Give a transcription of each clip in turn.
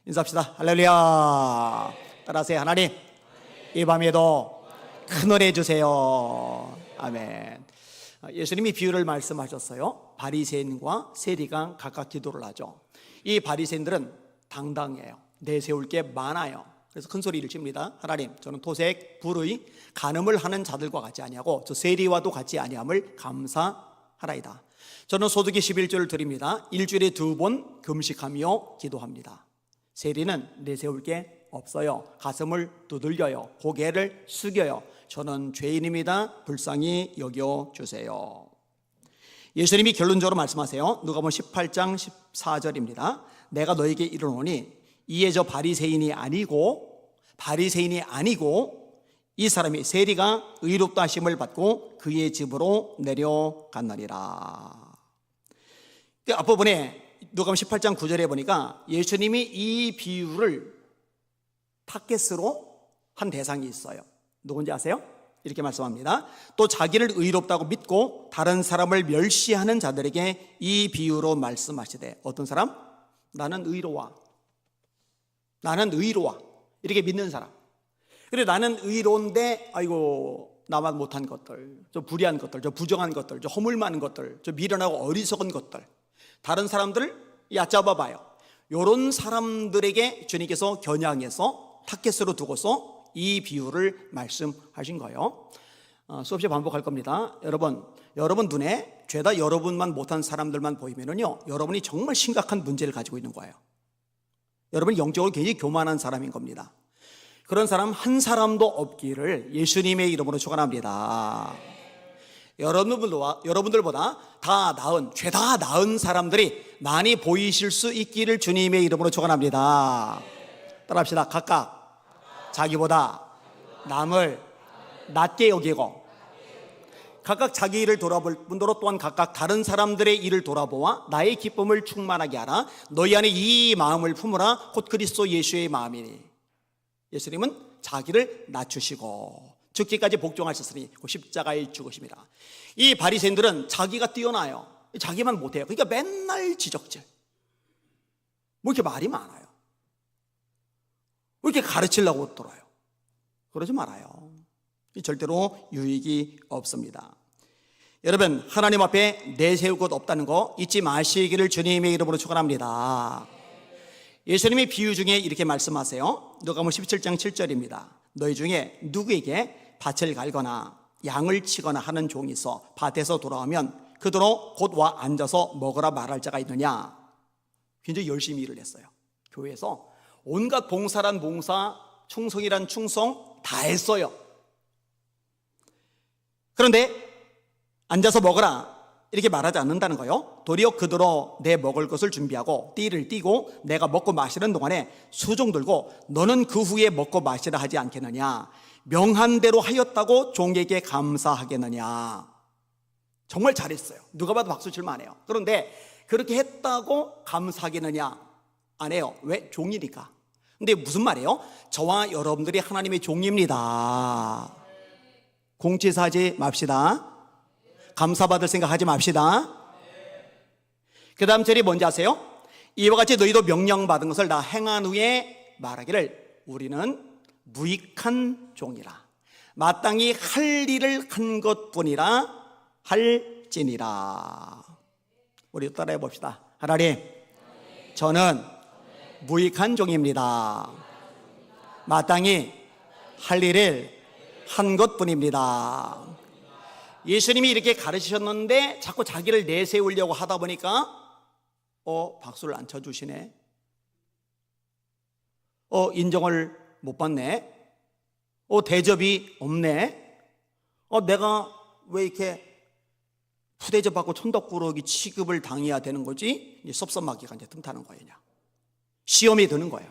인사합시다. 할렐루야. 따라하세요. 하나님, 이 밤에도 큰 은혜 주세요. 아멘. 예수님이 비유를 말씀하셨어요. 바리새인과 세리가 각각 기도를 하죠. 이 바리새인들은 당당해요. 내세울 게 많아요. 그래서 큰 소리를 칩니다. 하나님, 저는 토색, 불의, 간음을 하는 자들과 같지 아니하고 저 세리와도 같지 아니함을 감사하라이다. 저는 소득이 11조를 드립니다. 일주일에 2번 금식하며 기도합니다. 세리는 내세울 게 없어요. 가슴을 두들겨요. 고개를 숙여요. 저는 죄인입니다. 불쌍히 여겨주세요. 예수님이 결론적으로 말씀하세요. 누가복음 18장 14절입니다. 내가 너에게 이르노니 이에 저 바리새인이 아니고 이 사람이 세리가 의롭다 하심을 받고 그의 집으로 내려갔느니라. 그 앞부분에 누가복음 18장 9절에 보니까 예수님이 이 비유를 타겟으로 한 대상이 있어요. 누군지 아세요? 이렇게 말씀합니다. 또 자기를 의롭다고 믿고 다른 사람을 멸시하는 자들에게 이 비유로 말씀하시되, 어떤 사람? 나는 의로워. 이렇게 믿는 사람. 그래, 나는 의로운데 아이고 나만 못한 것들, 저 불의한 것들, 저 부정한 것들, 저 허물 많은 것들, 저 미련하고 어리석은 것들, 다른 사람들을 얕잡아 봐요. 이런 사람들에게 주님께서 겨냥해서 타겟으로 두고서 이 비유를 말씀하신 거예요. 수없이 반복할 겁니다. 여러분 눈에 죄다 여러분만 못한 사람들만 보이면은요, 여러분이 정말 심각한 문제를 가지고 있는 거예요. 여러분이 영적으로 굉장히 교만한 사람인 겁니다. 그런 사람 한 사람도 없기를 예수님의 이름으로 축원합니다. 여러분들보다 죄다 나은 사람들이 많이 보이실 수 있기를 주님의 이름으로 축원합니다. 따라합시다. 각각 자기보다 남을 낮게 여기고, 각각 자기 일을 돌아볼 뿐더러 또한 각각 다른 사람들의 일을 돌아보아 나의 기쁨을 충만하게 하라. 너희 안에 이 마음을 품으라. 곧 그리스도 예수의 마음이니. 예수님은 자기를 낮추시고 죽기까지 복종하셨으니 그 십자가에 죽으십니다. 이 바리새인들은 자기가 뛰어나요. 자기만 못해요. 그러니까 맨날 지적질. 뭐 이렇게 말이 많아요. 왜 이렇게 가르치려고 들어요? 그러지 말아요. 절대로 유익이 없습니다. 여러분, 하나님 앞에 내세울 것 없다는 거 잊지 마시기를 주님의 이름으로 축원합니다. 예수님의 비유 중에 이렇게 말씀하세요. 누가복음 17장 7절입니다. 너희 중에 누구에게 밭을 갈거나 양을 치거나 하는 종이 있어 밭에서 돌아오면 그대로 곧 와 앉아서 먹으라 말할 자가 있느냐. 굉장히 열심히 일을 했어요. 교회에서 온갖 봉사란 봉사, 충성이란 충성 다 했어요. 그런데 앉아서 먹으라 이렇게 말하지 않는다는 거예요. 도리어 그대로 내 먹을 것을 준비하고 띠를 띠고 내가 먹고 마시는 동안에 수종 들고 너는 그 후에 먹고 마시라 하지 않겠느냐. 명한 대로 하였다고 종에게 감사하겠느냐. 정말 잘했어요. 누가 봐도 박수 칠 만해요. 그런데 그렇게 했다고 감사하겠느냐? 안 해요. 왜? 종이니까. 근데 무슨 말이에요? 저와 여러분들이 하나님의 종입니다. 공치사하지 맙시다. 감사받을 생각하지 맙시다. 그 다음 절이 뭔지 아세요? 이와 같이 너희도 명령받은 것을 다 행한 후에 말하기를 우리는 무익한 종이라. 마땅히 할 일을 한 것뿐이라 할지니라. 우리 따라해 봅시다. 하나님, 저는 무익한 종입니다. 마땅히 할 일을 한 것뿐입니다. 예수님이 이렇게 가르치셨는데 자꾸 자기를 내세우려고 하다 보니까 박수를 안 쳐주시네. 인정을 못 받네. 대접이 없네. 내가 왜 이렇게 푸대접 받고 천덕꾸러기 취급을 당해야 되는 거지? 섭섭하기가 이제 틈타는 거예요. 시험이 드는 거예요.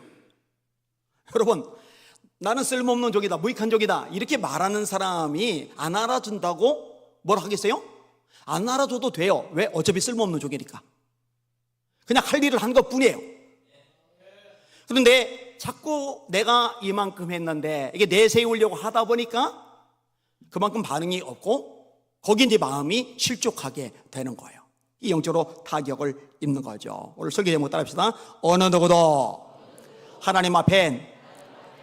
여러분, 나는 쓸모없는 종이다, 무익한 종이다 이렇게 말하는 사람이 안 알아준다고 뭘 하겠어요? 안 알아줘도 돼요. 왜? 어차피 쓸모없는 종이니까. 그냥 할 일을 한 것뿐이에요. 그런데 자꾸 내가 이만큼 했는데 이게 내세우려고 하다 보니까 그만큼 반응이 없고 거기 이제 마음이 실족하게 되는 거예요. 이 영적으로 타격을 입는 거죠. 오늘 설교 제목 따라합시다. 어느 누구도 하나님 앞엔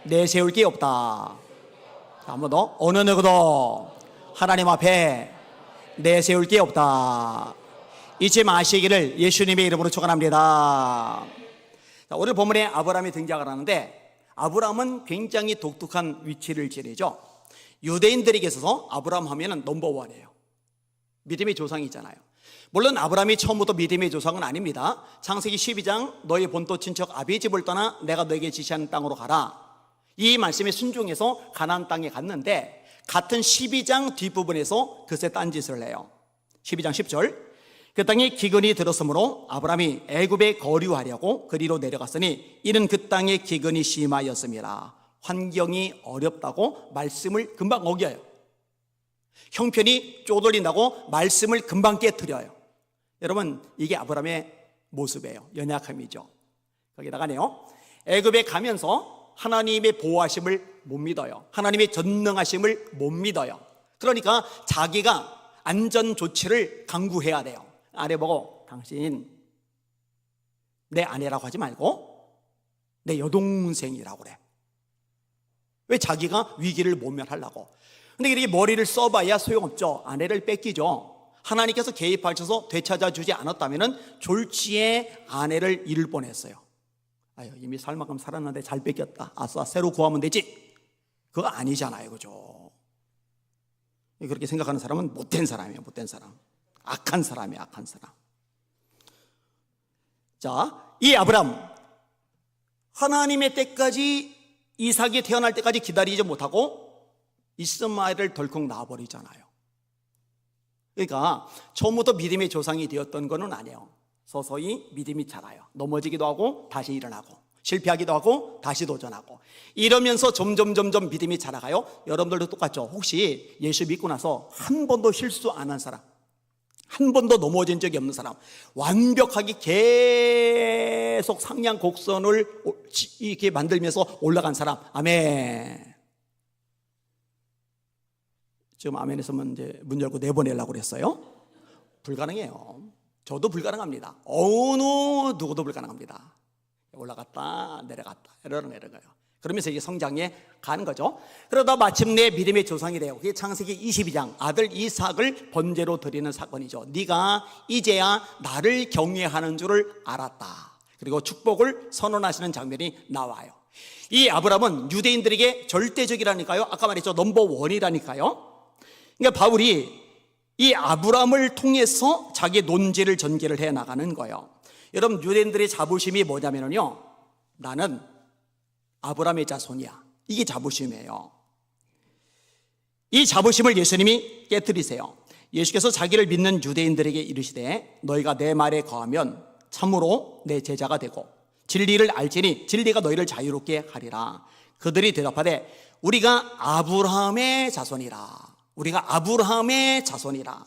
내세울 게 없다. 한 번 더. 어느 누구도 하나님 앞에 내세울 게 없다. 잊지 마시기를 예수님의 이름으로 축원합니다. 오늘 본문에 아브라함이 등장을 하는데, 아브라함은 굉장히 독특한 위치를 지니죠. 유대인들에게 있어서 아브라함 하면은 넘버원이에요. 믿음의 조상이잖아요. 물론 아브라함이 처음부터 믿음의 조상은 아닙니다. 창세기 12장 너희 본토 친척 아비의 집을 떠나 내가 너에게 지시하는 땅으로 가라, 이 말씀에 순종해서 가나안 땅에 갔는데, 같은 12장 뒷부분에서 그새 딴짓을 해요. 12장 10절, 그 땅에 기근이 들었으므로 아브라함이 애굽에 거류하려고 그리로 내려갔으니 이는 그 땅에 기근이 심하였음이라. 환경이 어렵다고 말씀을 금방 어겨요. 형편이 쪼들린다고 말씀을 금방 깨트려요. 여러분, 이게 아브라함의 모습이에요. 연약함이죠. 거기다가네요, 애굽에 가면서 하나님의 보호하심을 못 믿어요. 하나님의 전능하심을 못 믿어요. 그러니까 자기가 안전 조치를 강구해야 돼요. 아내 보고 당신 내 아내라고 하지 말고 내 여동생이라고 그래. 왜? 자기가 위기를 모면하려고. 근데 이렇게 머리를 써봐야 소용없죠. 아내를 뺏기죠. 하나님께서 개입하셔서 되찾아주지 않았다면 졸지에 아내를 잃을 뻔했어요. 아유, 이미 살 만큼 살았는데 잘 뺏겼다. 아싸, 새로 구하면 되지. 그거 아니잖아요, 그죠? 그렇게 생각하는 사람은 못된 사람이에요. 못된 사람, 악한 사람이에요. 악한 사람. 자, 이 아브람, 하나님의 때까지, 이삭이 태어날 때까지 기다리지 못하고 이스마엘을 덜컥 낳아버리잖아요. 그러니까 처음부터 믿음의 조상이 되었던 건 아니에요. 서서히 믿음이 자라요. 넘어지기도 하고 다시 일어나고, 실패하기도 하고 다시 도전하고, 이러면서 점점 믿음이 자라가요. 여러분들도 똑같죠? 혹시 예수 믿고 나서 한 번도 실수 안 한 사람, 한 번도 넘어진 적이 없는 사람, 완벽하게 계속 상향 곡선을 이렇게 만들면서 올라간 사람, 아멘. 지금 아멘 했으면 이제 문 열고 내보내려고 그랬어요. 불가능해요. 저도 불가능합니다. 어느 누구도 불가능합니다. 올라갔다 내려갔다 내려가요. 그러면서 이게 성장에 가는 거죠. 그러다 마침내 믿음의 조상이 돼요. 그게 창세기 22장 아들 이삭을 번제로 드리는 사건이죠. 네가 이제야 나를 경외하는 줄을 알았다. 그리고 축복을 선언하시는 장면이 나와요. 이 아브라함은 유대인들에게 절대적이라니까요. 아까 말했죠. 넘버원이라니까요. 그러니까 바울이 이 아브라함을 통해서 자기 논지를 전개를 해 나가는 거예요. 여러분, 유대인들의 자부심이 뭐냐면요, 나는 아브라함의 자손이야. 이게 자부심이에요. 이 자부심을 예수님이 깨뜨리세요. 예수께서 자기를 믿는 유대인들에게 이르시되 너희가 내 말에 거하면 참으로 내 제자가 되고 진리를 알지니 진리가 너희를 자유롭게 하리라. 그들이 대답하되 우리가 아브라함의 자손이라. 우리가 아브라함의 자손이라.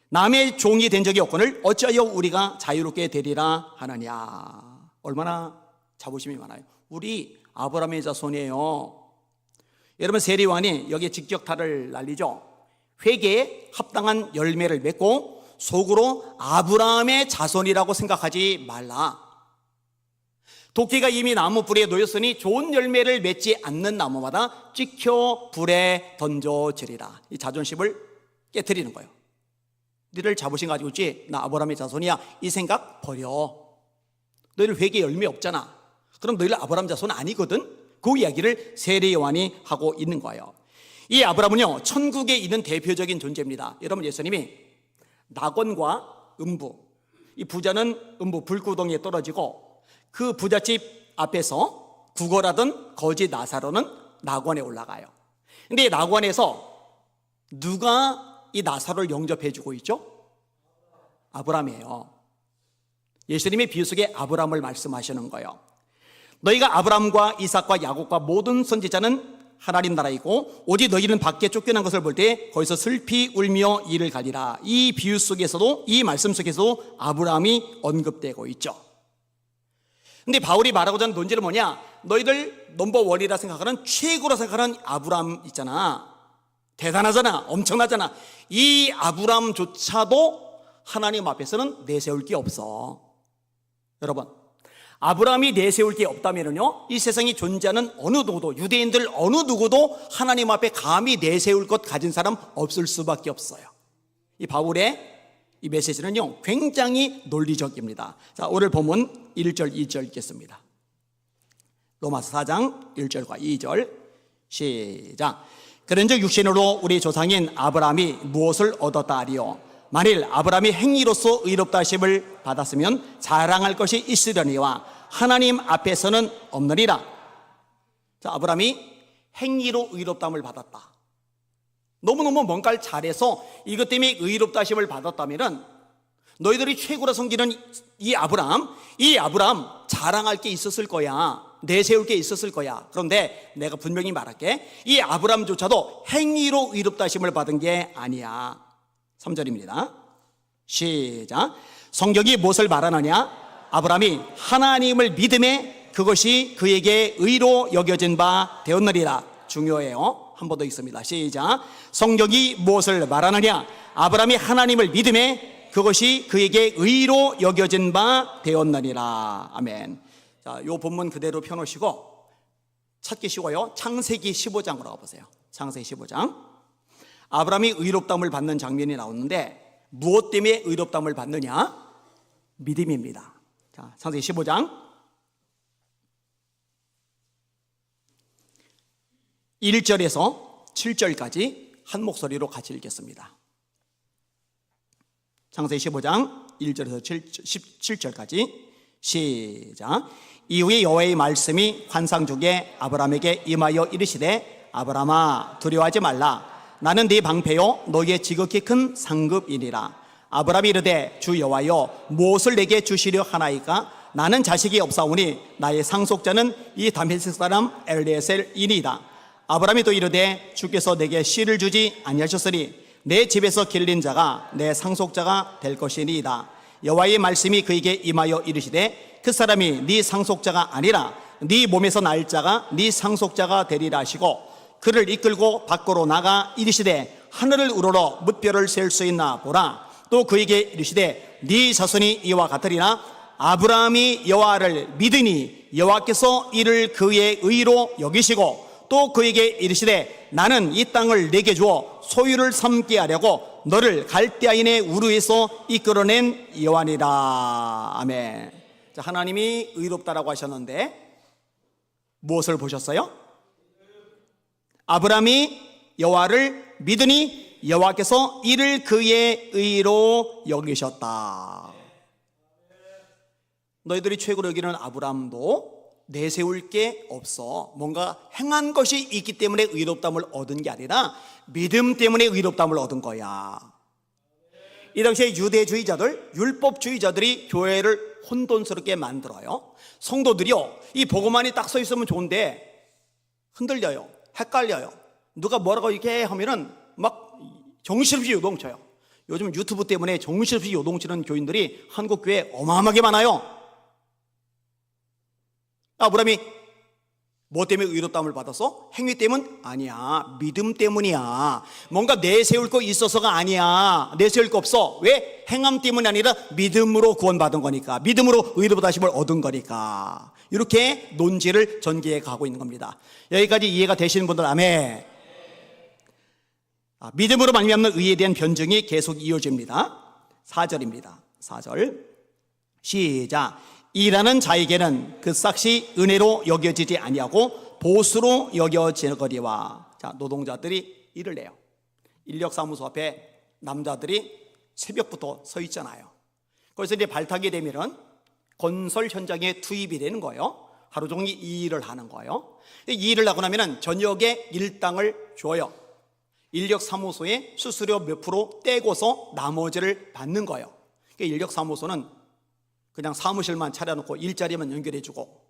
남의 종이 된 적이 없거늘 어찌하여 우리가 자유롭게 되리라 하느냐. 얼마나 자부심이 많아요. 우리 아브라함의 자손이에요. 여러분, 세리요한이 여기에 직격탄을 날리죠. 회개에 합당한 열매를 맺고 속으로 아브라함의 자손이라고 생각하지 말라. 도끼가 이미 나무 뿌리에 놓였으니 좋은 열매를 맺지 않는 나무마다 찍혀 불에 던져지리라. 이 자존심을 깨트리는 거예요. 너희들 자부심 가지고 있지? 나 아브라함의 자손이야. 이 생각 버려. 너희들 회개 열매 없잖아. 그럼 너희들 아브라함 자손 아니거든? 그 이야기를 세례 요한이 하고 있는 거예요. 이 아브라함은요, 천국에 있는 대표적인 존재입니다. 여러분, 예수님이 낙원과 음부, 이 부자는 음부 불구덩이에 떨어지고 그 부잣집 앞에서 구걸하던 거지 나사로는 낙원에 올라가요. 근데 이 낙원에서 누가 이 나사로를 영접해 주고 있죠? 아브라함이에요. 예수님의 비유 속에 아브라함을 말씀하시는 거예요. 너희가 아브라함과 이삭과 야곱과 모든 선지자는 하나님 나라이고 오직 너희는 밖에 쫓겨난 것을 볼 때 거기서 슬피 울며 이를 가리라. 이 비유 속에서도, 이 말씀 속에서도 아브라함이 언급되고 있죠. 근데 바울이 말하고자 하는 논지는 뭐냐? 너희들 넘버원이라 생각하는, 최고라 생각하는 아브라함 있잖아. 대단하잖아. 엄청나잖아. 이 아브라함조차도 하나님 앞에서는 내세울 게 없어. 여러분, 아브라함이 내세울 게 없다면요, 이 세상에 존재하는 어느 누구도, 유대인들 어느 누구도 하나님 앞에 감히 내세울 것 가진 사람 없을 수밖에 없어요. 이 바울의 이 메시지는요, 굉장히 논리적입니다. 자, 오늘 본문 1절 2절 읽겠습니다. 로마서 4장 1절과 2절 시작. 그런즉 육신으로 우리 조상인 아브라함이 무엇을 얻었다 하리요? 만일 아브라함이 행위로서 의롭다 하심을 받았으면 자랑할 것이 있으려니와 하나님 앞에서는 없느니라. 자, 아브라함이 행위로 의롭다함을 받았다. 너무너무 뭔가를 잘해서 이것 때문에 의롭다 하심을 받았다면 너희들이 최고라 섬기는 이 아브라함 자랑할 게 있었을 거야. 내세울 게 있었을 거야. 그런데 내가 분명히 말할게, 이 아브라함조차도 행위로 의롭다 하심을 받은 게 아니야. 3절입니다. 시작. 성경이 무엇을 말하느냐? 아브라함이 하나님을 믿음에 그것이 그에게 의로 여겨진 바 되었느니라. 중요해요. 한 번 더 읽습니다. 시작. 성경이 무엇을 말하느냐? 아브라함이 하나님을 믿음에 그것이 그에게 의로 여겨진 바 되었느니라. 아멘. 자, 요 본문 그대로 펴놓으시고 찾기 쉬워요. 창세기 15장으로 가보세요. 창세기 15장. 아브라함이 의롭다함을 받는 장면이 나오는데 무엇 때문에 의롭다함을 받느냐? 믿음입니다. 자, 창세기 15장 1절에서 7절까지 한 목소리로 같이 읽겠습니다. 창세기 15장 1절에서 17절까지 시작. 이후에 여호와의 말씀이 환상 중에 아브라함에게 임하여 이르시되 아브라함아 두려워하지 말라. 나는 네 방패요 너희의 지극히 큰 상급이니라. 아브라함이 이르되 주 여호와여 무엇을 내게 주시려 하나이까? 나는 자식이 없사오니 나의 상속자는 이 다메섹 사람 엘리에셀이니이다. 아브라함이 또 이르되 주께서 내게 씨를 주지 아니하셨으니 내 집에서 길린 자가 내 상속자가 될 것이니이다. 여호와의 말씀이 그에게 임하여 이르시되 그 사람이 네 상속자가 아니라 네 몸에서 날 자가 네 상속자가 되리라 하시고 그를 이끌고 밖으로 나가 이르시되 하늘을 우러러 뭇별을 셀 수 있나 보라. 또 그에게 이르시되 네 자손이 이와 같으리라. 아브라함이 여호와를 믿으니 여호와께서 이를 그의 의로 여기시고 또 그에게 이르시되 나는 이 땅을 내게 주어 소유를 삼게 하려고 너를 갈대아인의 우르에서 이끌어낸 여호와니라. 아멘. 자, 하나님이 의롭다라고 하셨는데 무엇을 보셨어요? 아브라함이 여호와를 믿으니 여호와께서 이를 그의 의로 여기셨다. 너희들이 최고로 여기는 아브라함도 내세울 게 없어. 뭔가 행한 것이 있기 때문에 의롭다함을 얻은 게 아니라 믿음 때문에 의롭다함을 얻은 거야. 이 당시에 유대주의자들, 율법주의자들이 교회를 혼돈스럽게 만들어요. 성도들이요, 이 복음만이 딱 서 있으면 좋은데 흔들려요, 헷갈려요. 누가 뭐라고 이렇게 하면은 막 정신없이 요동쳐요. 요즘 유튜브 때문에 정신없이 요동치는 교인들이 한국 교회에 어마어마하게 많아요. 아브라함이 뭐 때문에 의롭다함을 받았어? 행위 때문? 아니야. 믿음 때문이야. 뭔가 내세울 거 있어서가 아니야. 내세울 거 없어. 왜? 행함 때문이 아니라 믿음으로 구원받은 거니까. 믿음으로 의롭다심을 얻은 거니까. 이렇게 논지를 전개해 가고 있는 겁니다. 여기까지 이해가 되시는 분들 아멘. 믿음으로 말미암는 의에 대한 변증이 계속 이어집니다. 4절입니다. 4절 시작. 일하는 자에게는 그 삭시 은혜로 여겨지지 아니하고 보수로 여겨지거리와. 자, 노동자들이 일을 해요. 인력사무소 앞에 남자들이 새벽부터 서 있잖아요. 거기서 이제 발탁이 되면은 건설 현장에 투입이 되는 거예요. 하루 종일 이 일을 하는 거예요. 이 일을 하고 나면은 저녁에 일당을 줘요. 인력사무소에 수수료 몇 프로 떼고서 나머지를 받는 거예요. 인력사무소는 그냥 사무실만 차려놓고 일자리만 연결해주고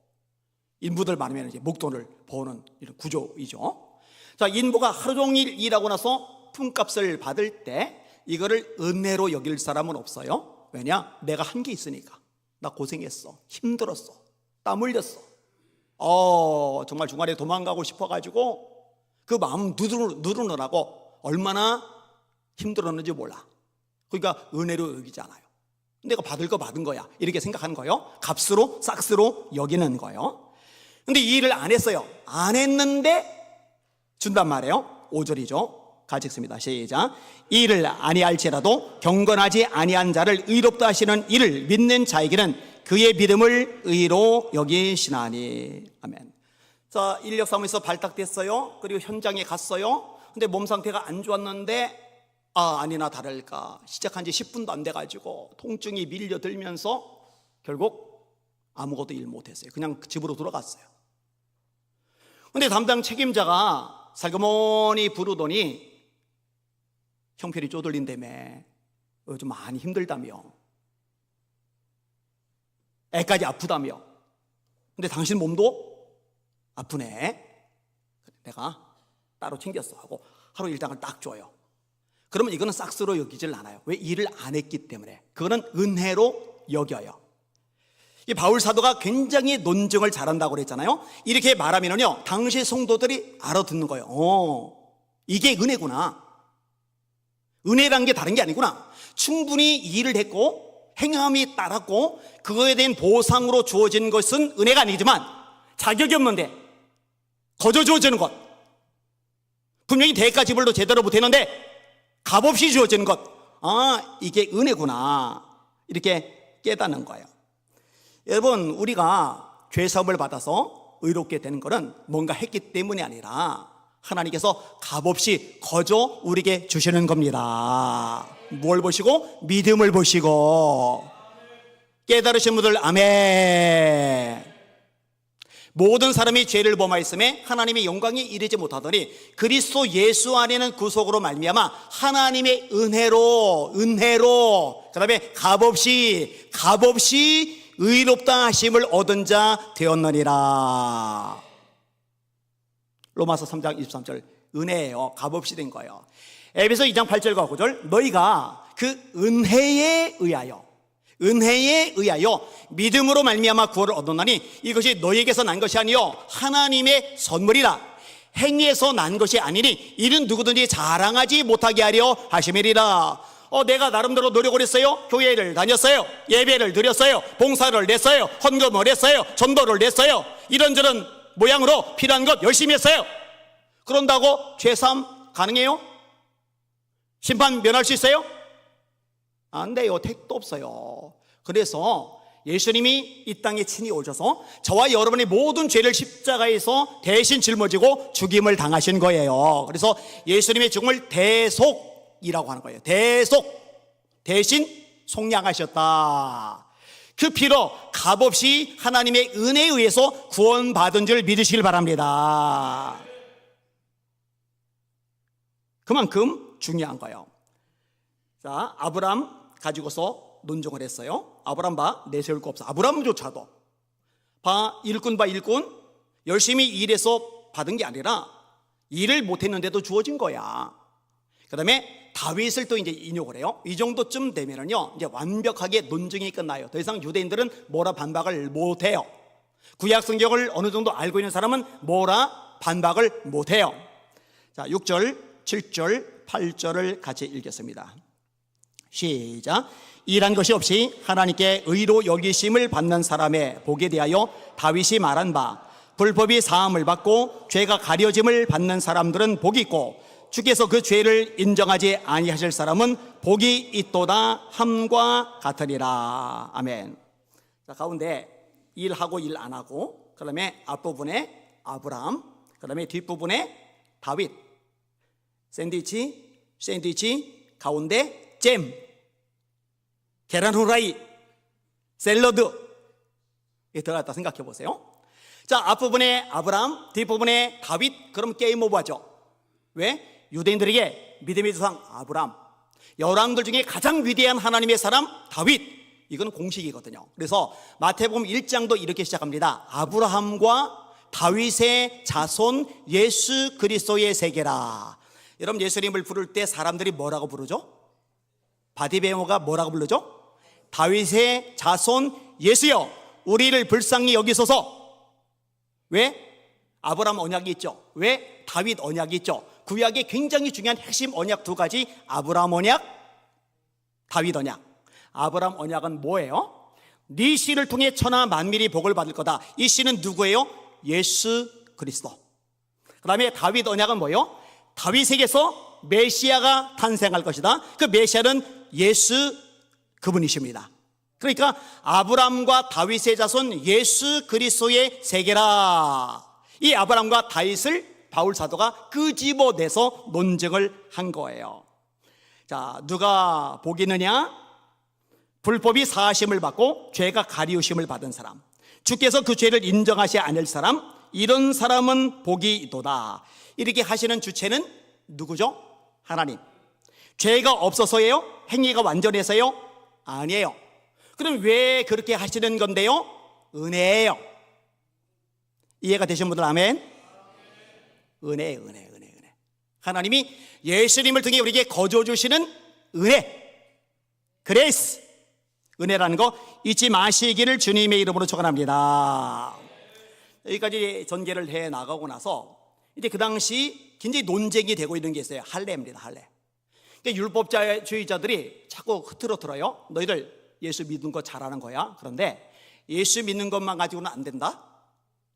인부들 많으면 이제 목돈을 버는 이런 구조이죠. 자, 인부가 하루 종일 일하고 나서 품값을 받을 때 이거를 은혜로 여길 사람은 없어요. 왜냐? 내가 한 게 있으니까. 나 고생했어, 힘들었어, 땀 흘렸어, 정말 중간에 도망가고 싶어가지고 그 마음 누르느라고 얼마나 힘들었는지 몰라. 그러니까 은혜로 여기지 않아요. 내가 받을 거 받은 거야 이렇게 생각하는 거예요. 값으로 싹스로 여기는 거예요. 근데 이 일을 안 했어요. 안 했는데 준단 말이에요. 5절이죠. 같이 읽습니다. 시작. 이 일을 아니할지라도 경건하지 아니한 자를 의롭다 하시는 이를 믿는 자에게는 그의 믿음을 의로 여기시나니. 아멘. 자, 인력사무에서 발탁됐어요. 그리고 현장에 갔어요. 근데 몸 상태가 안 좋았는데 아니나 다를까 시작한 지 10분도 안 돼가지고 통증이 밀려들면서 결국 아무것도 일 못했어요. 그냥 집으로 돌아갔어요. 근데 담당 책임자가 살그머니 부르더니 형편이 쪼들린다며, 요즘 많이 힘들다며, 애까지 아프다며. 근데 당신 몸도 아프네. 내가 따로 챙겼어 하고 하루 일당을 딱 줘요. 그러면 이거는 싹스로 여기질 않아요. 왜? 일을 안 했기 때문에. 그거는 은혜로 여겨요. 이 바울 사도가 굉장히 논증을 잘한다고 그랬잖아요. 이렇게 말하면요 당시 성도들이 알아듣는 거예요. 이게 은혜구나. 은혜란 게 다른 게 아니구나. 충분히 일을 했고 행함이 따랐고 그거에 대한 보상으로 주어진 것은 은혜가 아니지만 자격이 없는데 거저 주어지는 것, 분명히 대가 지불도 제대로 못했는데 값없이 주어지는 것, 이게 은혜구나 이렇게 깨닫는 거예요. 여러분, 우리가 죄사함을 받아서 의롭게 되는 것은 뭔가 했기 때문이 아니라 하나님께서 값없이 거저 우리에게 주시는 겁니다. 뭘 보시고? 믿음을 보시고. 깨달으신 분들 아멘. 모든 사람이 죄를 범하였음에 하나님의 영광이 이르지 못하더니 그리스도 예수 안에는 구속으로 말미암아 하나님의 은혜로 그다음에 값없이 의롭다 하심을 얻은 자 되었느니라. 로마서 3장 23절 은혜예요. 값없이 된 거예요. 에베소 2장 8절과 9절 너희가 그 은혜에 의하여 믿음으로 말미암아 구원을 얻었나니 이것이 너희에게서 난 것이 아니요 하나님의 선물이라. 행위에서 난 것이 아니니 이는 누구든지 자랑하지 못하게 하려 하심이리라. 내가 나름대로 노력을 했어요. 교회를 다녔어요. 예배를 드렸어요. 봉사를 냈어요. 헌금을 했어요. 전도를 냈어요. 이런저런 모양으로 필요한 것 열심히 했어요. 그런다고 죄사함 가능해요? 심판 면할 수 있어요? 안 돼요. 택도 없어요. 그래서 예수님이 이 땅에 친히 오셔서 저와 여러분의 모든 죄를 십자가에서 대신 짊어지고 죽임을 당하신 거예요. 그래서 예수님의 죽음을 대속이라고 하는 거예요. 대신 속량하셨다. 그 피로 값없이 하나님의 은혜에 의해서 구원받은 줄 믿으시길 바랍니다. 그만큼 중요한 거예요. 자, 아브람 가지고서 논쟁을 했어요. 아브람 봐, 내세울 거 없어. 아브람조차도 일꾼 열심히 일해서 받은 게 아니라 일을 못했는데도 주어진 거야. 그 다음에 다윗을 또 이제 인용을 해요. 이 정도쯤 되면은요 이제 완벽하게 논쟁이 끝나요. 더 이상 유대인들은 뭐라 반박을 못해요. 구약 성경을 어느 정도 알고 있는 사람은 뭐라 반박을 못해요. 자, 6절, 7절, 8절을 같이 읽겠습니다. 시작. 일한 것이 없이 하나님께 의로 여기심을 받는 사람의 복에 대하여 다윗이 말한 바 불법이 사함을 받고 죄가 가려짐을 받는 사람들은 복이 있고 주께서 그 죄를 인정하지 아니하실 사람은 복이 있도다 함과 같으리라. 아멘. 자, 가운데 일하고 일 안 하고, 그 다음에 앞부분에 아브람, 그 다음에 뒷부분에 다윗, 샌드위치, 가운데 잼, 계란 후라이, 샐러드 이게 들어갔다 생각해 보세요. 자, 앞부분에 아브람, 뒷부분에 다윗. 그럼 게임 오버하죠. 왜? 유대인들에게 믿음의 조상 아브람, 열왕들 중에 가장 위대한 하나님의 사람 다윗, 이건 공식이거든요. 그래서 마태복음 1장도 이렇게 시작합니다. 아브라함과 다윗의 자손 예수 그리스도의 세계라. 여러분, 예수님을 부를 때 사람들이 뭐라고 부르죠? 바디베모가 뭐라고 부르죠? 다윗의 자손 예수여 우리를 불쌍히 여기소서. 왜? 아브라함 언약이 있죠. 왜? 다윗 언약이 있죠. 구약의 굉장히 중요한 핵심 언약 두 가지, 아브라함 언약, 다윗 언약. 아브라함 언약은 뭐예요? 네 씨를 통해 천하 만민이 복을 받을 거다. 이 씨는 누구예요? 예수 그리스도. 그 다음에 다윗 언약은 뭐예요? 다윗에게서 메시아가 탄생할 것이다. 그 메시아는 예수 그분이십니다. 그러니까 아브라함과 다윗의 자손 예수 그리스도의 세계라. 이 아브라함과 다윗을 바울 사도가 끄집어내서 논증을 한 거예요. 자, 누가 복이 있느냐? 불법이 사하심을 받고 죄가 가리우심을 받은 사람, 주께서 그 죄를 인정하지 않을 사람, 이런 사람은 복이 있도다. 이렇게 하시는 주체는 누구죠? 하나님. 죄가 없어서예요? 행위가 완전해서요? 아니에요. 그럼 왜 그렇게 하시는 건데요? 은혜예요. 이해가 되신 분들 아멘? 은혜. 하나님이 예수님을 통해 우리에게 거저 주시는 은혜, 그레이스. 은혜라는 거 잊지 마시기를 주님의 이름으로 축원합니다. 여기까지 전개를 해 나가고 나서 이제 그 당시 굉장히 논쟁이 되고 있는 게 있어요. 할례입니다. 할례. 그러니까 율법주의자들이 자꾸 흐트러뜨려요. 너희들 예수 믿는 거 잘하는 거야. 그런데 예수 믿는 것만 가지고는 안 된다.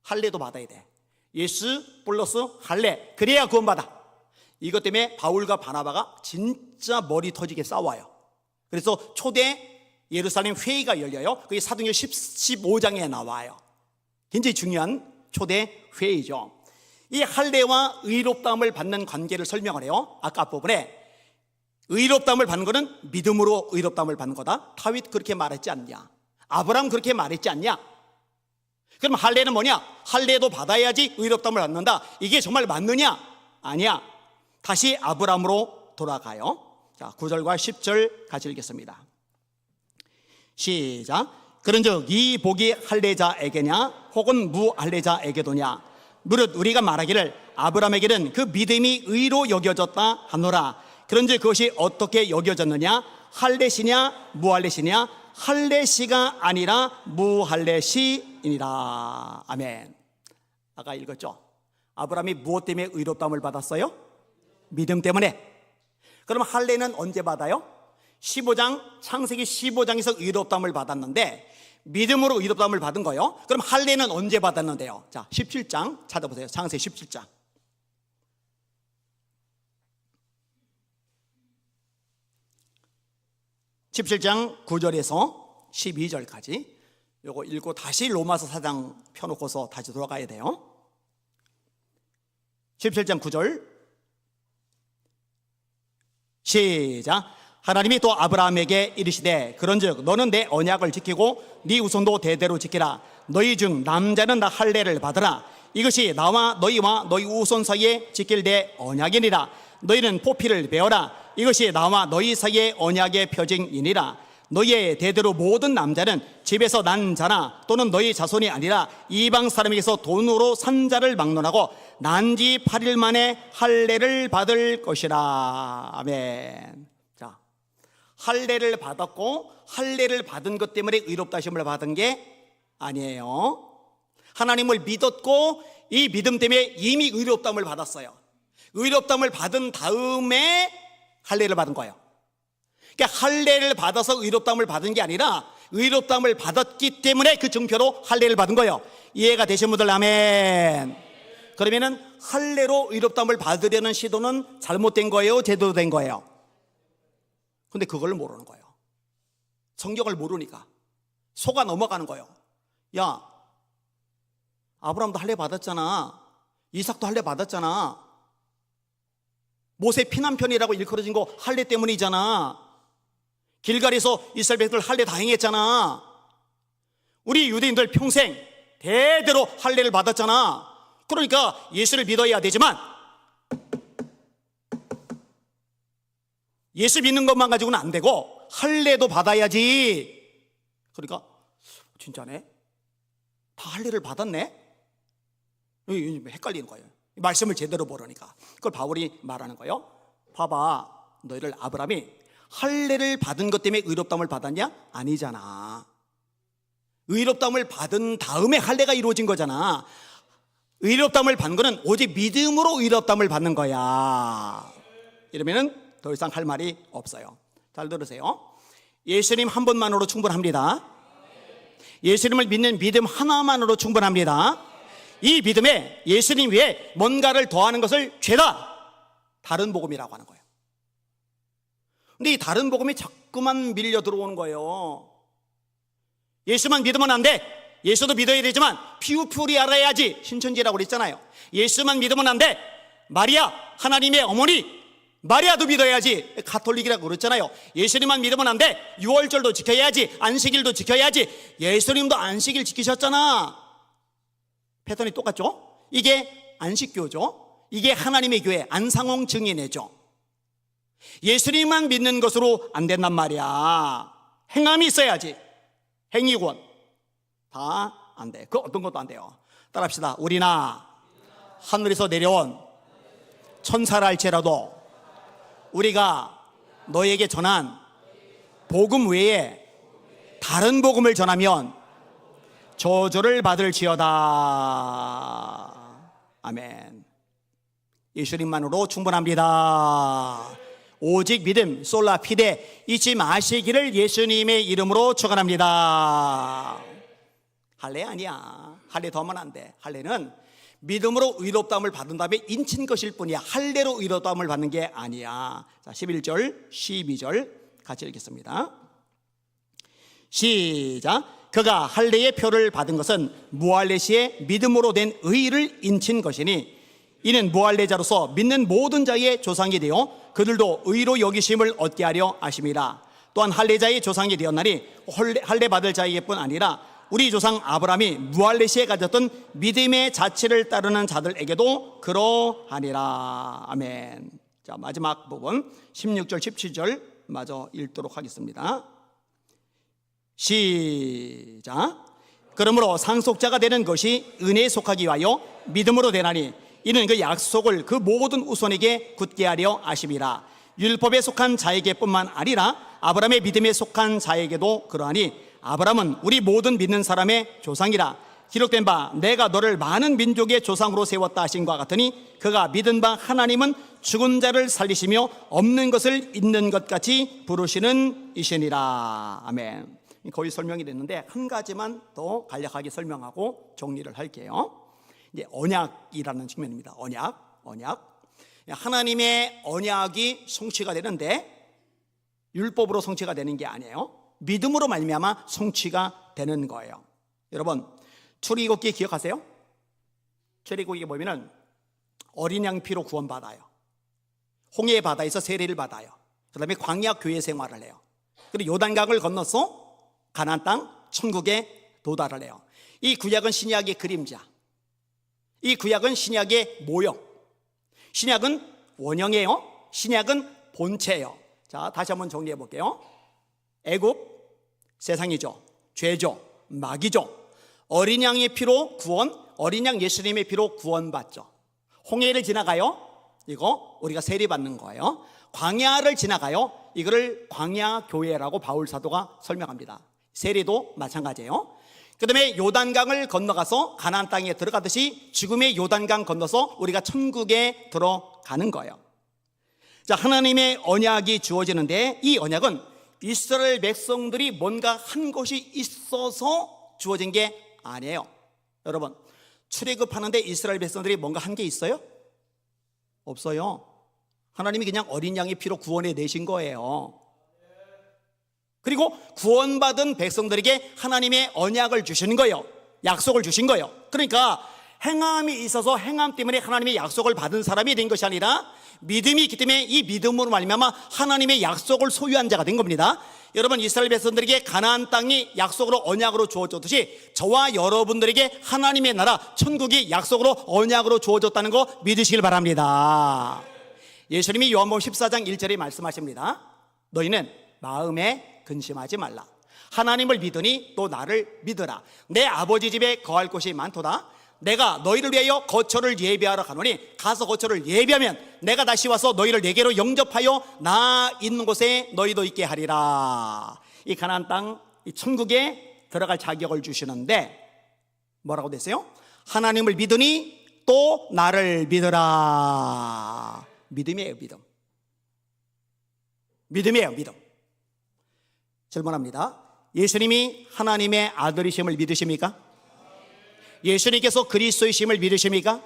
할례도 받아야 돼. 예수 플러스 할례, 그래야 구원받아. 이것 때문에 바울과 바나바가 진짜 머리 터지게 싸워요. 그래서 초대 예루살렘 회의가 열려요. 그게 사도행전 15장에 나와요. 굉장히 중요한 초대 회의죠. 이 할례와 의롭다함을 받는 관계를 설명을 해요. 아까 앞부분에 의롭다함을 받는 것은 믿음으로 의롭다함을 받는 거다. 다윗 그렇게 말했지 않냐? 아브라함 그렇게 말했지 않냐? 그럼 할례는 뭐냐? 할례도 받아야지 의롭다함을 받는다. 이게 정말 맞느냐? 아니야. 다시 아브라함으로 돌아가요. 자, 9절과 10절 같이 읽겠습니다. 시작. 그런즉 이 복이 할례자에게냐 혹은 무할례자에게도냐? 무릇 우리가 말하기를 아브라함에게는 그 믿음이 의로 여겨졌다 하노라. 그런즉 그것이 어떻게 여겨졌느냐? 할례시냐 무할례시냐? 할례시가 아니라 무할례시이니라. 아멘. 아까 읽었죠? 아브라함이 무엇 때문에 의롭다함을 받았어요? 믿음 때문에. 그럼 할례는 언제 받아요? 15장, 창세기 15장에서 의롭다함을 받았는데 믿음으로 의롭다함을 받은 거예요. 그럼 할례는 언제 받았는데요? 자, 17장 찾아보세요. 창세기 17장. 17장 9절에서 12절까지 요거 읽고 다시 로마서 4장 펴놓고서 다시 돌아가야 돼요. 17장 9절 시작. 하나님이 또 아브라함에게 이르시되 그런즉 너는 내 언약을 지키고 네 후손도 대대로 지키라. 너희 중 남자는 다 할례를 받으라. 이것이 나와 너희와 너희 후손 사이에 지킬 내 언약이니라. 너희는 포피를 베어라. 이것이 나와 너희 사이의 언약의 표징이니라. 너희의 대대로 모든 남자는 집에서 난 자나 또는 너희 자손이 아니라 이방 사람에게서 돈으로 산 자를 막론하고 난 지 8일 만에 할례를 받을 것이라. 아멘. 자, 할례를 받았고 할례를 받은 것 때문에 의롭다 하심을 받은 게 아니에요. 하나님을 믿었고 이 믿음 때문에 이미 의롭다함을 받았어요. 의롭다함을 받은 다음에 할례를 받은 거예요. 그러니까 할례를 받아서 의롭다함을 받은 게 아니라 의롭다함을 받았기 때문에 그 증표로 할례를 받은 거예요. 이해가 되신 분들 아멘. 그러면은 할례로 의롭다함을 받으려는 시도는 잘못된 거예요, 제대로 된 거예요? 근데 그걸 모르는 거예요. 성경을 모르니까 속아 넘어가는 거예요. 야, 아브라함도 할례 받았잖아. 이삭도 할례 받았잖아. 모세 피난편이라고 일컬어진 거 할례 때문이잖아. 길갈에서 이스라엘 백성들 할례 다 행했잖아. 우리 유대인들 평생 대대로 할례를 받았잖아. 그러니까 예수를 믿어야 되지만 예수 믿는 것만 가지고는 안 되고 할례도 받아야지. 그러니까 진짜네? 다 할례를 받았네? 헷갈리는 거예요. 말씀을 제대로 모르니까. 그걸 바울이 말하는 거예요. 봐봐, 너희들 아브라함이 할례를 받은 것 때문에 의롭다함을 받았냐? 아니잖아. 의롭다함을 받은 다음에 할례가 이루어진 거잖아. 의롭다함을 받는 거는 오직 믿음으로 의롭다함을 받는 거야. 이러면은 더 이상 할 말이 없어요. 잘 들으세요. 예수님 한 분만으로 충분합니다. 예수님을 믿는 믿음 하나만으로 충분합니다. 이 믿음에 예수님 위에 뭔가를 더하는 것을 죄다 다른 복음이라고 하는 거예요. 근데 이 다른 복음이 자꾸만 밀려 들어오는 거예요. 예수만 믿으면 안 돼. 예수도 믿어야 되지만 피우풀이 알아야지. 신천지라고 그랬잖아요. 예수만 믿으면 안 돼. 마리아, 하나님의 어머니 마리아도 믿어야지. 가톨릭이라고 그랬잖아요. 예수님만 믿으면 안 돼. 유월절도 지켜야지. 안식일도 지켜야지. 예수님도 안식일 지키셨잖아. 패턴이 똑같죠? 이게 안식교죠. 이게 하나님의 교회 안상홍 증인회죠. 예수님만 믿는 것으로 안 된단 말이야. 행함이 있어야지. 행위권 다 안 돼. 그 어떤 것도 안 돼요. 따라합시다. 우리나 하늘에서 내려온 천사라 할지라도 우리가 너에게 전한 복음 외에 다른 복음을 전하면 저주를 받을지어다. 아멘. 예수님만으로 충분합니다. 오직 믿음 솔라 피데 잊지 마시기를 예수님의 이름으로 축원합니다. 할례 아니야. 할례 더 하면 안 돼. 할례는 믿음으로 의롭다함을 받은 다음에 인친 것일 뿐이야. 할례로 의롭다함을 받는 게 아니야. 자, 11절 12절 같이 읽겠습니다. 시작. 그가 할례의 표를 받은 것은 무할례시의 믿음으로 된 의를 인친 것이니 이는 무할례자로서 믿는 모든 자의 조상이 되어 그들도 의로 여기심을 얻게 하려 하심이라. 또한 할례자의 조상이 되었나니 할례 받을 자에게뿐 아니라 우리 조상 아브라함이 무할례시에 가졌던 믿음의 자체를 따르는 자들에게도 그러하니라. 아멘. 자, 마지막 부분 16절 17절 마저 읽도록 하겠습니다. 시작. 그러므로 상속자가 되는 것이 은혜에 속하기 위하여 믿음으로 되나니 이는 그 약속을 그 모든 후손에게 굳게 하려 하심이라. 율법에 속한 자에게뿐만 아니라 아브라함의 믿음에 속한 자에게도 그러하니 아브라함은 우리 모든 믿는 사람의 조상이라. 기록된 바 내가 너를 많은 민족의 조상으로 세웠다 하신과 같으니 그가 믿은 바 하나님은 죽은 자를 살리시며 없는 것을 있는 것 같이 부르시는 이시니라. 아멘. 거의 설명이 됐는데 한 가지만 더 간략하게 설명하고 정리를 할게요. 이제 언약이라는 측면입니다. 언약. 하나님의 언약이 성취가 되는데 율법으로 성취가 되는 게 아니에요. 믿음으로 말미암아 성취가 되는 거예요. 여러분, 출애굽기 기억하세요? 출애굽기에 보면은 어린 양 피로 구원받아요. 홍해 바다에서 세례를 받아요. 그 다음에 광야 교회 생활을 해요. 그리고 요단강을 건너서 가나안 땅 천국에 도달을 해요. 이 구약은 신약의 그림자, 이 구약은 신약의 모형. 신약은 원형이에요. 신약은 본체예요. 자, 다시 한번 정리해 볼게요. 애굽 세상이죠. 죄죠. 마귀죠. 어린 양의 피로 구원, 어린 양 예수님의 피로 구원받죠. 홍해를 지나가요. 이거 우리가 세례받는 거예요. 광야를 지나가요. 이거를 광야 교회라고 바울 사도가 설명합니다. 세례도 마찬가지예요. 그 다음에 요단강을 건너가서 가나안 땅에 들어가듯이 지금의 요단강 건너서 우리가 천국에 들어가는 거예요. 자, 하나님의 언약이 주어지는데 이 언약은 이스라엘 백성들이 뭔가 한 것이 있어서 주어진 게 아니에요. 여러분, 출애굽하는데 이스라엘 백성들이 뭔가 한 게 있어요? 없어요. 하나님이 그냥 어린 양의 피로 구원해 내신 거예요. 그리고 구원받은 백성들에게 하나님의 언약을 주신 거예요. 약속을 주신 거예요. 그러니까 행함이 있어서 행함 때문에 하나님의 약속을 받은 사람이 된 것이 아니라 믿음이 있기 때문에 이 믿음으로 말미암아 하나님의 약속을 소유한 자가 된 겁니다. 여러분, 이스라엘 백성들에게 가나안 땅이 약속으로 언약으로 주어졌듯이 저와 여러분들에게 하나님의 나라 천국이 약속으로 언약으로 주어졌다는 거 믿으시길 바랍니다. 예수님이 요한복음 14장 1절에 말씀하십니다. 너희는 마음에 근심하지 말라. 하나님을 믿으니 또 나를 믿으라. 내 아버지 집에 거할 곳이 많도다. 내가 너희를 위하여 거처를 예비하러 가노니 가서 거처를 예비하면 내가 다시 와서 너희를 내게로 영접하여 나 있는 곳에 너희도 있게 하리라. 이 가나안 땅, 이 천국에 들어갈 자격을 주시는데 뭐라고 됐어요? 하나님을 믿으니 또 나를 믿으라. 믿음이에요, 믿음. 믿음이에요, 믿음. 질문합니다. 예수님이 하나님의 아들이심을 믿으십니까? 예수님께서 그리스도이심을 믿으십니까?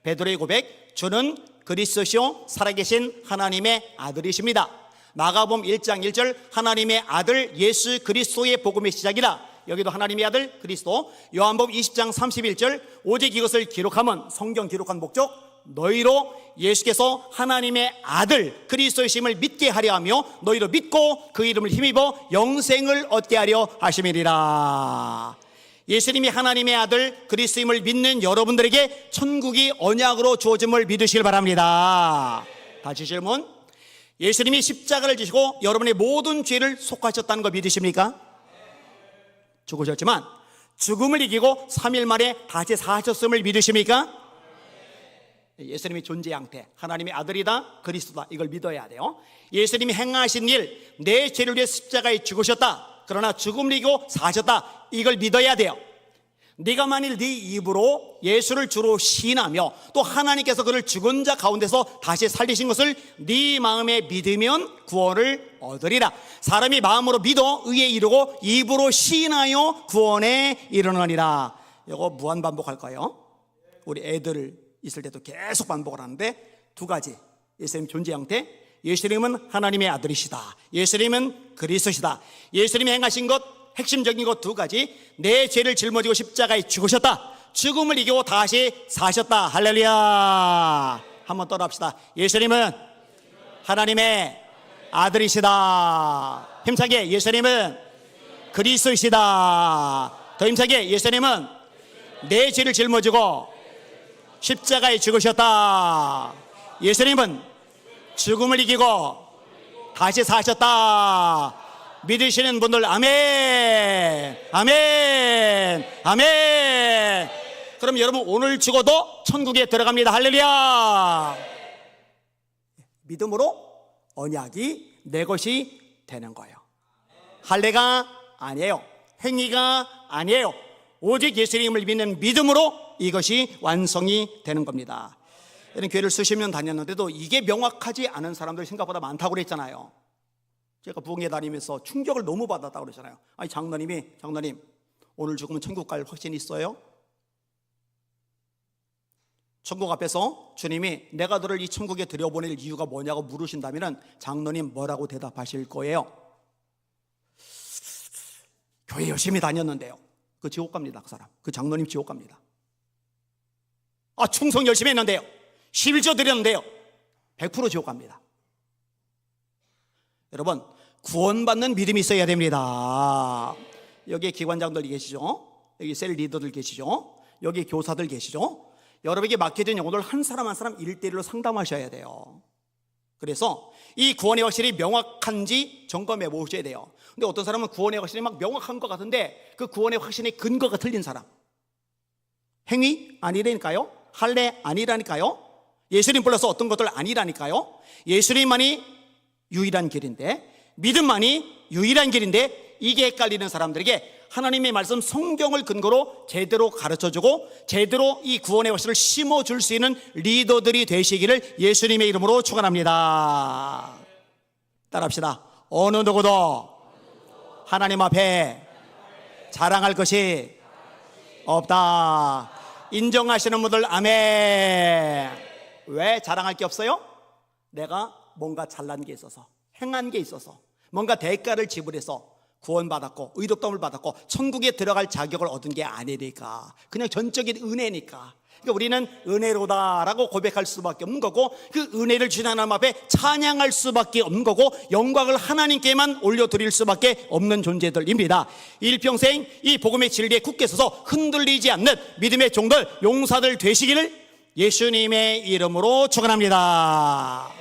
베드로의 고백, 주는 그리스도시요 살아계신 하나님의 아들이십니다. 마가복음 1장 1절, 하나님의 아들 예수 그리스도의 복음의 시작이라. 여기도 하나님의 아들 그리스도. 요한복음 20장 31절, 오직 이것을 기록함은, 성경 기록한 목적, 너희로 예수께서 하나님의 아들 그리스도이심을 믿게 하려 하며 너희로 믿고 그 이름을 힘입어 영생을 얻게 하려 하심이리라. 예수님이 하나님의 아들 그리스도임을 믿는 여러분들에게 천국이 언약으로 주어짐을 믿으시길 바랍니다. 다시 질문. 예수님이 십자가를 지시고 여러분의 모든 죄를 속하셨다는 거 믿으십니까? 죽으셨지만 죽음을 이기고 3일 만에 다시 사셨음을 믿으십니까? 예수님이 존재 양태, 하나님의 아들이다, 그리스도다, 이걸 믿어야 돼요. 예수님이 행하신 일, 내 죄를 위해 십자가에 죽으셨다, 그러나 죽음을 이기고 사셨다, 이걸 믿어야 돼요. 네가 만일 네 입으로 예수를 주로 시인하며 또 하나님께서 그를 죽은 자 가운데서 다시 살리신 것을 네 마음에 믿으면 구원을 얻으리라. 사람이 마음으로 믿어 의에 이르고 입으로 시인하여 구원에 이르느니라. 이거 무한 반복할까요? 우리 애들 있을 때도 계속 반복을 하는데, 두 가지. 예수님 존재 형태, 예수님은 하나님의 아들이시다, 예수님은 그리스도시다. 예수님이 행하신 것, 핵심적인 것 두 가지. 내 죄를 짊어지고 십자가에 죽으셨다, 죽음을 이기고 다시 사셨다. 할렐루야. 한번 따라합시다. 예수님은 하나님의 아들이시다. 힘차게, 예수님은 그리스도이시다. 더 힘차게, 예수님은 내 죄를 짊어지고 십자가에 죽으셨다. 예수님은 죽음을 이기고 다시 사셨다. 믿으시는 분들 아멘, 아멘, 아멘. 그럼 여러분 오늘 죽어도 천국에 들어갑니다. 할렐루야. 믿음으로 언약이 내 것이 되는 거예요. 할례가 아니에요, 행위가 아니에요. 오직 예수님을 믿는 믿음으로 이것이 완성이 되는 겁니다. 이런 교회를 수십 년 다녔는데도 이게 명확하지 않은 사람들이 생각보다 많다고 그랬잖아요. 제가 부흥회 다니면서 충격을 너무 받았다고 그러잖아요. 아니 장로님 오늘 죽으면 천국 갈 확신 있어요? 천국 앞에서 주님이 내가 너를 이 천국에 들여보낼 이유가 뭐냐고 물으신다면 장로님 뭐라고 대답하실 거예요? 교회 열심히 다녔는데요. 그 지옥 갑니다. 그 사람, 그 장로님 지옥 갑니다. 아, 충성 열심히 했는데요, 11조 드렸는데요, 100% 지옥 갑니다. 여러분, 구원받는 믿음이 있어야 됩니다. 여기 기관장들 계시죠? 여기 셀 리더들 계시죠? 여기 교사들 계시죠? 여러분에게 맡겨진 영혼들 한 사람 한 사람 1:1로 상담하셔야 돼요. 그래서 이 구원의 확실히 명확한지 점검해 보셔야 돼요. 근데 어떤 사람은 구원의 확실히 막 명확한 것 같은데 그 구원의 확신의 근거가 틀린 사람, 행위 아니라니까요, 할례 아니라니까요, 예수님 불러서 어떤 것들 아니라니까요. 예수님만이 유일한 길인데, 믿음만이 유일한 길인데, 이게 헷갈리는 사람들에게 하나님의 말씀 성경을 근거로 제대로 가르쳐주고 제대로 이 구원의 확신을 심어줄 수 있는 리더들이 되시기를 예수님의 이름으로 축원합니다. 따라합시다. 어느 누구도 하나님 앞에 자랑할 것이 없다. 인정하시는 분들 아멘. 왜 자랑할 게 없어요? 내가 뭔가 잘난 게 있어서, 행한 게 있어서, 뭔가 대가를 지불해서 구원받았고 의롭다움을 받았고 천국에 들어갈 자격을 얻은 게 아니니까, 그냥 전적인 은혜니까. 그러니까 우리는 은혜로다라고 고백할 수밖에 없는 거고, 그 은혜를 주신 하나님 앞에 찬양할 수밖에 없는 거고, 영광을 하나님께만 올려드릴 수밖에 없는 존재들입니다. 일평생 이 복음의 진리에 굳게 서서 흔들리지 않는 믿음의 종들, 용사들 되시기를 예수님의 이름으로 축원합니다.